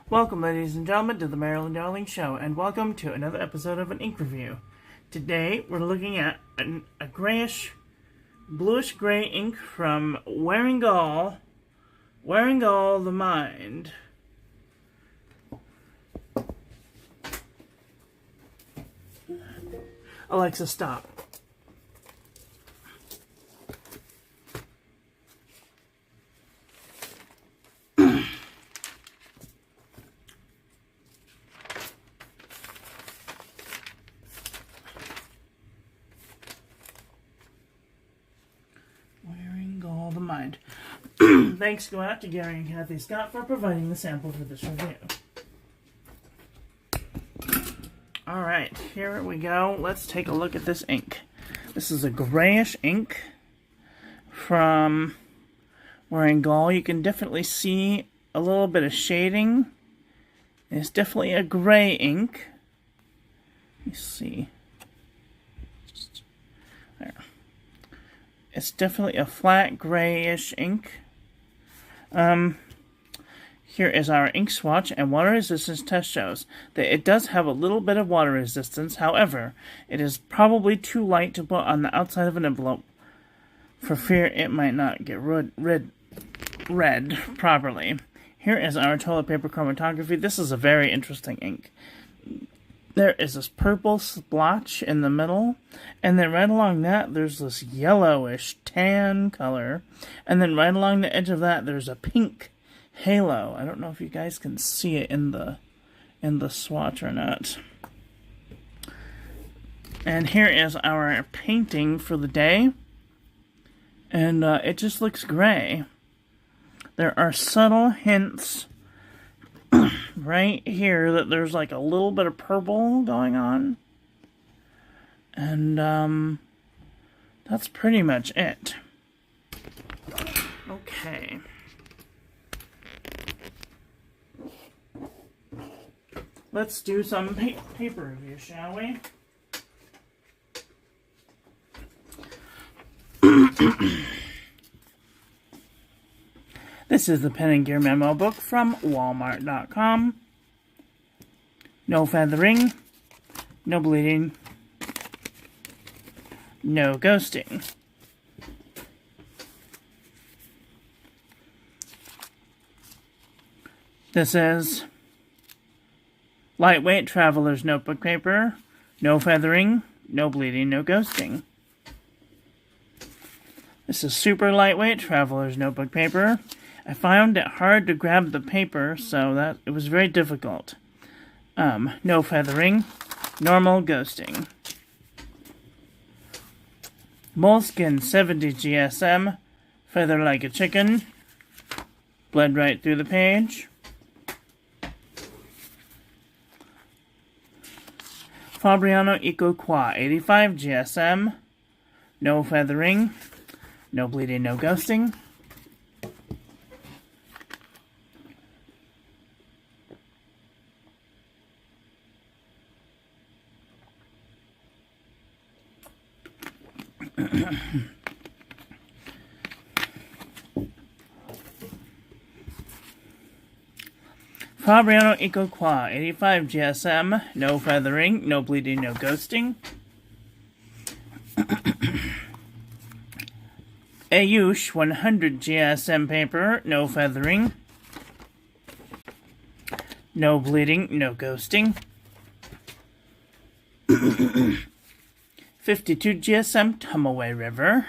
Welcome, ladies and gentlemen, to the Marilyn Darling Show, and welcome to another episode of an ink review. Today, we're looking at a grayish, bluish-gray ink from Wearingeul The Mind. Alexa, stop. Wearingeul The Mind. Thanks go out to Gary and Kathy Scott for providing the sample for this review. Alright, here we go. Let's take a look at this ink. This is a grayish ink from Wearingeul. You can definitely see a little bit of shading. It's definitely a gray ink. Let me see. There. It's definitely a flat grayish ink. Here is our ink swatch, and water resistance test shows that it does have a little bit of water resistance. However, it is probably too light to put on the outside of an envelope for fear it might not get read properly. Here is our toilet paper chromatography. This is a very interesting ink. There is this purple splotch in the middle, and then right along that there's this yellowish tan color, and then right along the edge of that there's a pink halo. I don't know if you guys can see it in the swatch or not. And here is our painting for the day, and it just looks gray. There are subtle hints right here that there's like a little bit of purple going on. And that's pretty much it. Okay. Let's do some paper review, shall we? This is the Pen and Gear Memo book from Walmart.com. No feathering, no bleeding, no ghosting. This is lightweight traveler's notebook paper, no feathering, no bleeding, no ghosting. This is super lightweight traveler's notebook paper. I found it hard to grab the paper, so that it was very difficult. No feathering, normal ghosting. Moleskin 70 GSM, feather like a chicken, bled right through the page. Fabriano Eco Qua 85 GSM, no feathering, no bleeding, no ghosting. Fabriano Eco Qua 85 GSM, no feathering, no bleeding, no ghosting. Ayush 100 GSM paper, no feathering, no bleeding, no ghosting. 52 GSM Tumaway River,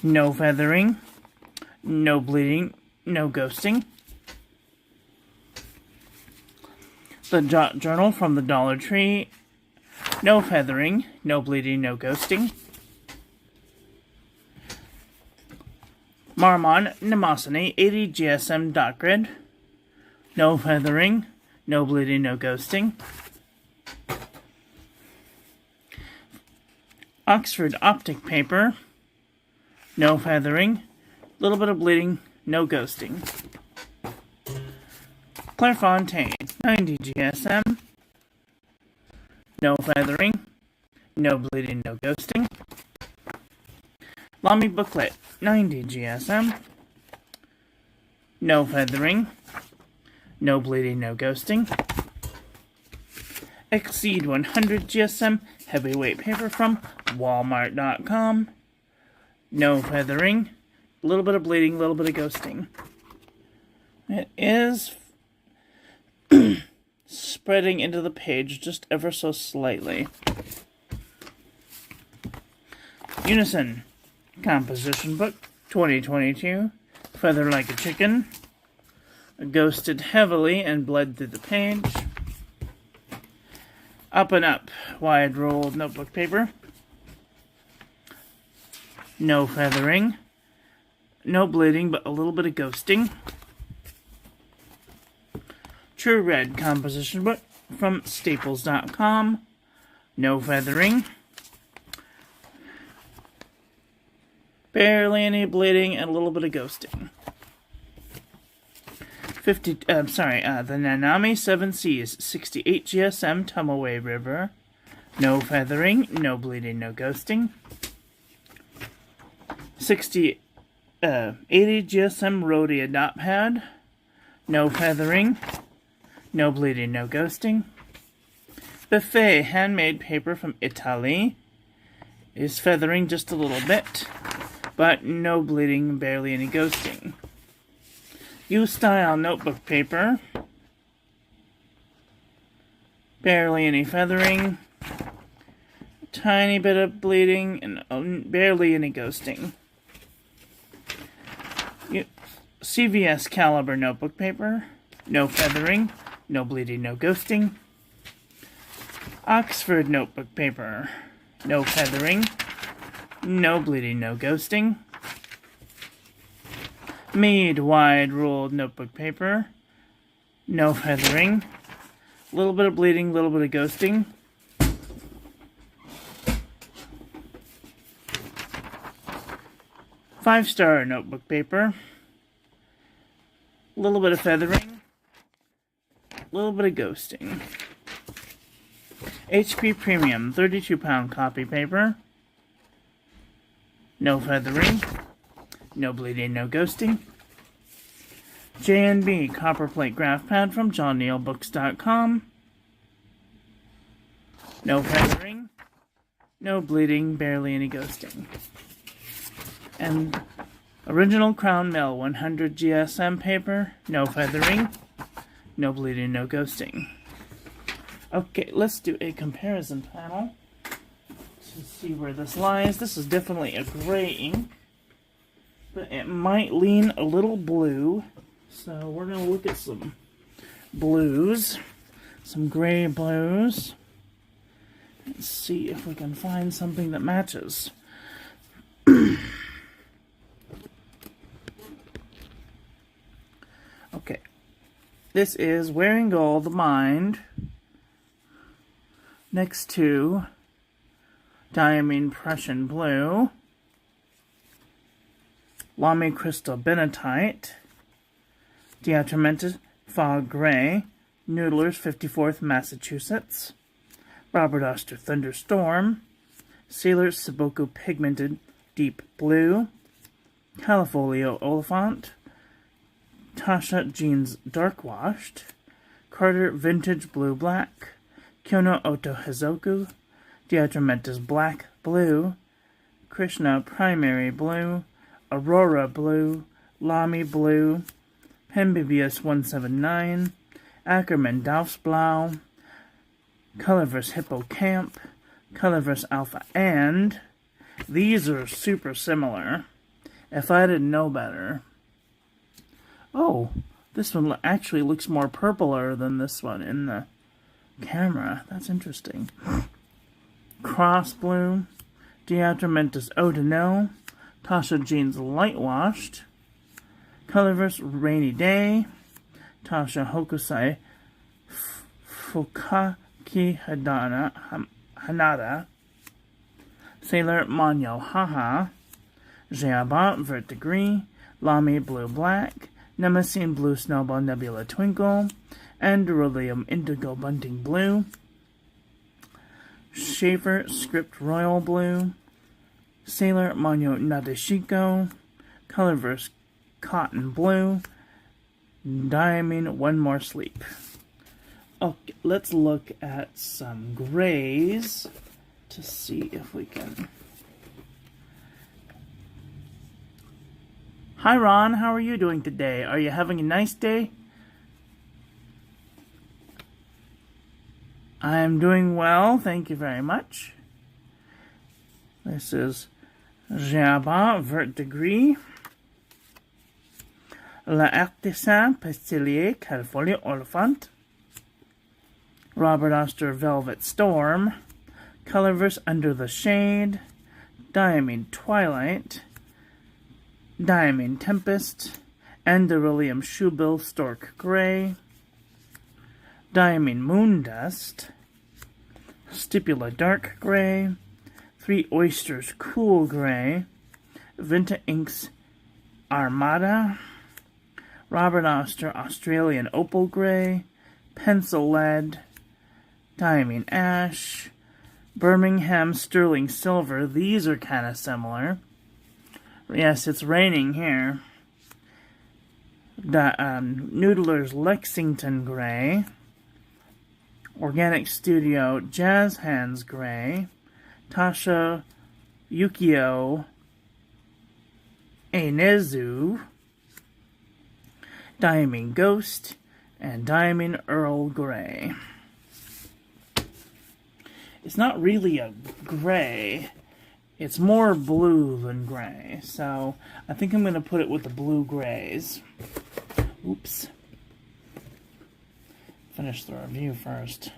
no feathering, no bleeding, no ghosting. The Journal from the Dollar Tree, no feathering, no bleeding, no ghosting. Marmon Nemosiny 80 GSM dot grid, no feathering, no bleeding, no ghosting. Oxford Optic paper, no feathering, little bit of bleeding, no ghosting. Clairefontaine 90 GSM, no feathering, no bleeding, no ghosting. Lamy Booklet 90 GSM, no feathering, No bleeding, no ghosting. Exceed 100 GSM heavyweight paper from Walmart.com. No feathering. A little bit of bleeding, a little bit of ghosting. It is spreading into the page just ever so slightly. Unison Composition Book 2022. Feather Like a Chicken. Ghosted heavily and bled through the page. Up and Up wide rolled notebook paper. No feathering. No bleeding, but a little bit of ghosting. True Red Composition Book from Staples.com. No feathering. Barely any bleeding and a little bit of ghosting. The Nanami 7 Seas 68 GSM Tumaway River. No feathering, no bleeding, no ghosting. 80 GSM Rhodia Dot Pad. No feathering, no bleeding, no ghosting. Buffet handmade paper from Italy. Is feathering just a little bit, but no bleeding, barely any ghosting. U-Style notebook paper. Barely any feathering. Tiny bit of bleeding and barely any ghosting. CVS Caliber notebook paper. No feathering. No bleeding, no ghosting. Oxford notebook paper. No feathering. No bleeding, no ghosting. Mead wide ruled notebook paper. No feathering. A little bit of bleeding, a little bit of ghosting. Five-star notebook paper. A little bit of feathering. A little bit of ghosting. HP Premium 32-pound copy paper. No feathering. No bleeding, no ghosting. J&B Copper Plate Graph Pad from JohnNeilBooks.com. No feathering. No bleeding, barely any ghosting. And Original Crown Mill 100 GSM paper. No feathering. No bleeding, no ghosting. Okay, let's do a comparison panel to see where this lies. This is definitely a gray ink, but it might lean a little blue. So we're going to look at some blues, some gray blues, and see if we can find something that matches. Okay, this is Wearingeul The Mind next to Diamine Prussian Blue, Lamy Crystal Benatite, Diatramentus Fog Gray, Noodler's 54th Massachusetts, Robert Oster Thunderstorm, Sailor's Saboku Pigmented Deep Blue, Califolio Oliphant, Tasha Jeans Dark Washed, Carter Vintage Blue Black, Kyono Oto Hizoku, Diatramentus Black Blue, Krishna Primary Blue, Aurora Blue, Lamy Blue, Hembibius 179, Ackerman Daufsblau, Colorverse Hippocamp, Colorverse Alpha, and these are super similar. If I didn't know better. Oh, this one actually looks more purpler than this one in the camera. That's interesting. Cross Blue, Diatramentus Odinel, Tasha Jeans Light Washed, Colorverse Rainy Day, Tasha Hokusai Fukaki Hanada, Sailor Manyo Haha, Jeaba Vertigris, Lamy Blue Black, Nemesis Blue Snowball Nebula Twinkle, and Beryllium Indigo Bunting Blue, Schaefer Script Royal Blue, Sailor Manyo Nadeshiko, Colorverse Cotton Blue, Diamine, one more sleep. Okay, let's look at some grays to see if we can... Hi Ron, how are you doing today? Are you having a nice day? I'm doing well, thank you very much. This is Jabba Vert Degree. La Artisan Pastelier California Oliphant. Robert Oster Velvet Storm. Colorverse Under the Shade. Diamine Twilight. Diamine Tempest. Andorilium Shoebill Stork Gray. Diamine Moondust. Stipula Dark Gray. Three Oysters Cool Gray. Vinta Inks Armada. Robert Oster Australian Opal Gray. Pencil Lead. Diamine Ash. Birmingham Sterling Silver. These are kind of similar. Yes, it's raining here. Noodler's Lexington Gray. Organic Studio Jazz Hands Gray. Tasha Yukio Einezu. Diamine Ghost. And Diamine Earl Grey. It's not really a gray. It's more blue than gray. So I think I'm going to put it with the blue grays. Oops. Finish the review first.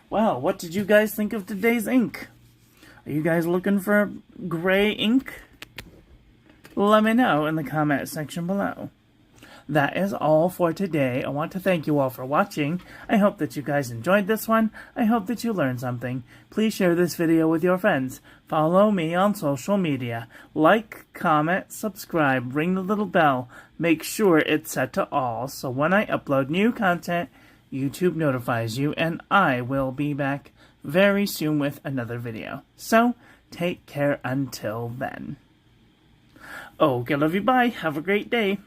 Well, what did you guys think of today's ink? Are you guys looking for gray ink? Let me know in the comment section below. That is all for today. I want to thank you all for watching. I hope that you guys enjoyed this one. I hope that you learned something. Please share this video with your friends. Follow me on social media. Like, comment, subscribe, ring the little bell. Make sure it's set to all so when I upload new content, YouTube notifies you, and I will be back very soon with another video. So, take care until then. Okay, love you, bye. Have a great day.